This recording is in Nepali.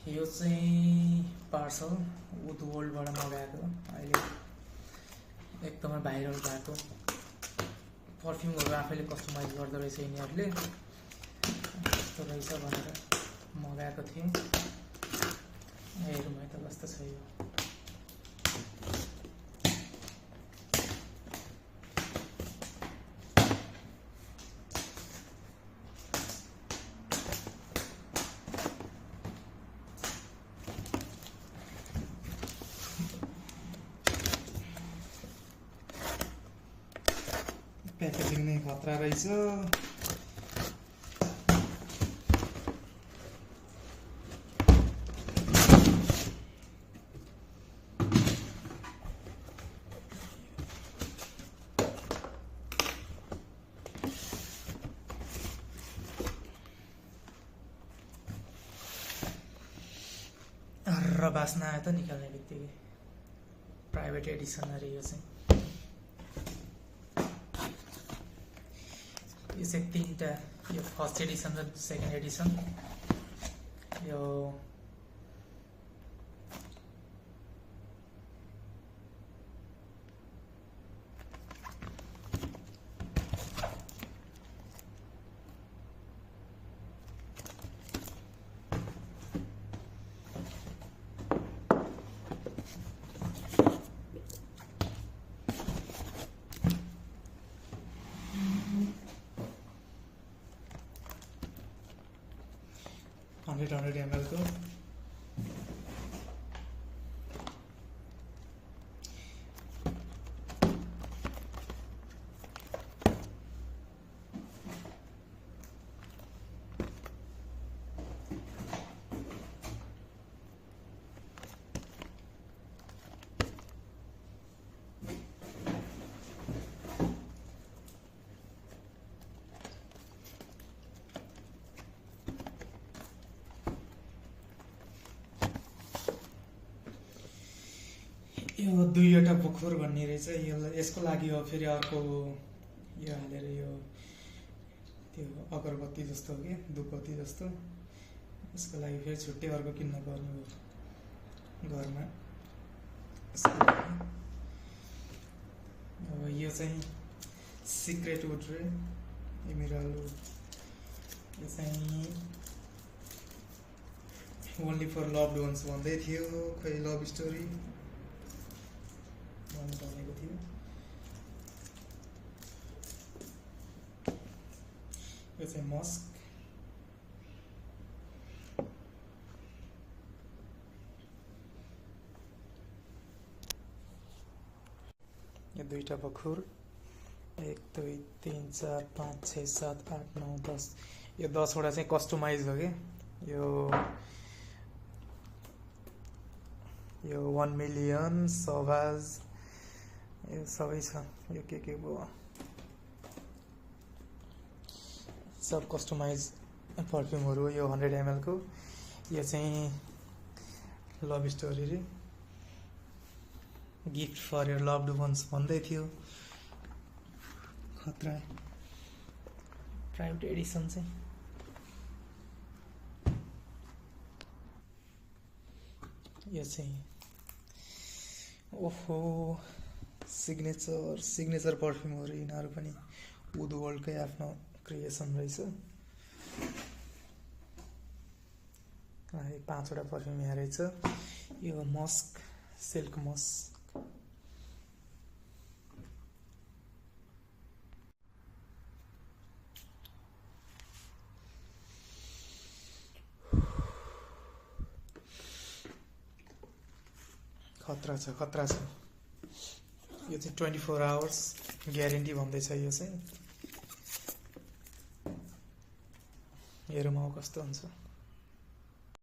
यो चाहिँ पार्सल वुड वर्ल्डबाट मगाएको अहिले एकदमै भाइरल भएको पर्फ्युमहरु आफैले कस्टमाइज गर्दो रहेछ यिनीहरूले कस्तो रहेछ भनेर मगाएको थिएँ हेरौँ है त कस्तो छ यो प्याकेजिङ नै खतरा रहेछ र बास्ना आयो त निकाल्ने बित्तिकै प्राइभेट एडिसन अरे यो चाहिँ यो चाहिँ तीनटा यो फर्स्ट एडिसन र सेकेन्ड एडिसन यो हन्ड्रेड ml को यो दुईवटा बुखुर भन्ने रहेछ यसको लागि हो फेरि अर्को यो हालेर यो त्यो अगरबत्ती जस्तो हो के धूपबत्ती जस्तो यसको लागि फेरि छुट्टै अर्को किन्न पर्ने हो घरमा अब यो चाहिँ सिक्रेट वुड रे एमेराल्ड वुड यो चाहिँ ओन्ली फर लभड वन्स भन्दै थियो खोइ लभ स्टोरी भनेको थियो यो चाहिँ मस्क यो दुईटा बखुर 1 2 3 4 5 6 7 8 9 10 यो 10 वटा चाहिँ कस्टमाइज हो के यो 1 मिलियन सवाज यो सबै छ यो के भयो सब कस्टमाइज पर्फ्युमहरु यो 100 ml को यो चाहिँ लभ स्टोरी रे gift for your loved ones भन्दै थियो खतरा प्राइभेट एडिसन चाहिँ यो चाहिँ ओहो सिग्नेचर पर्फ्युमहरु यिनीहरु पनि वुड वर्ल्डकै आफ्नो क्रिएसन रहेछ है 5 वटा पर्फ्युम यहाँ रहेछ यो मस्क सिल्क मस्क खतरा छ यो चाहिँ 24 आवर्स ग्यारेन्टी भन्दैछ यो चाहिँ हेरौँ कस्तो हुन्छ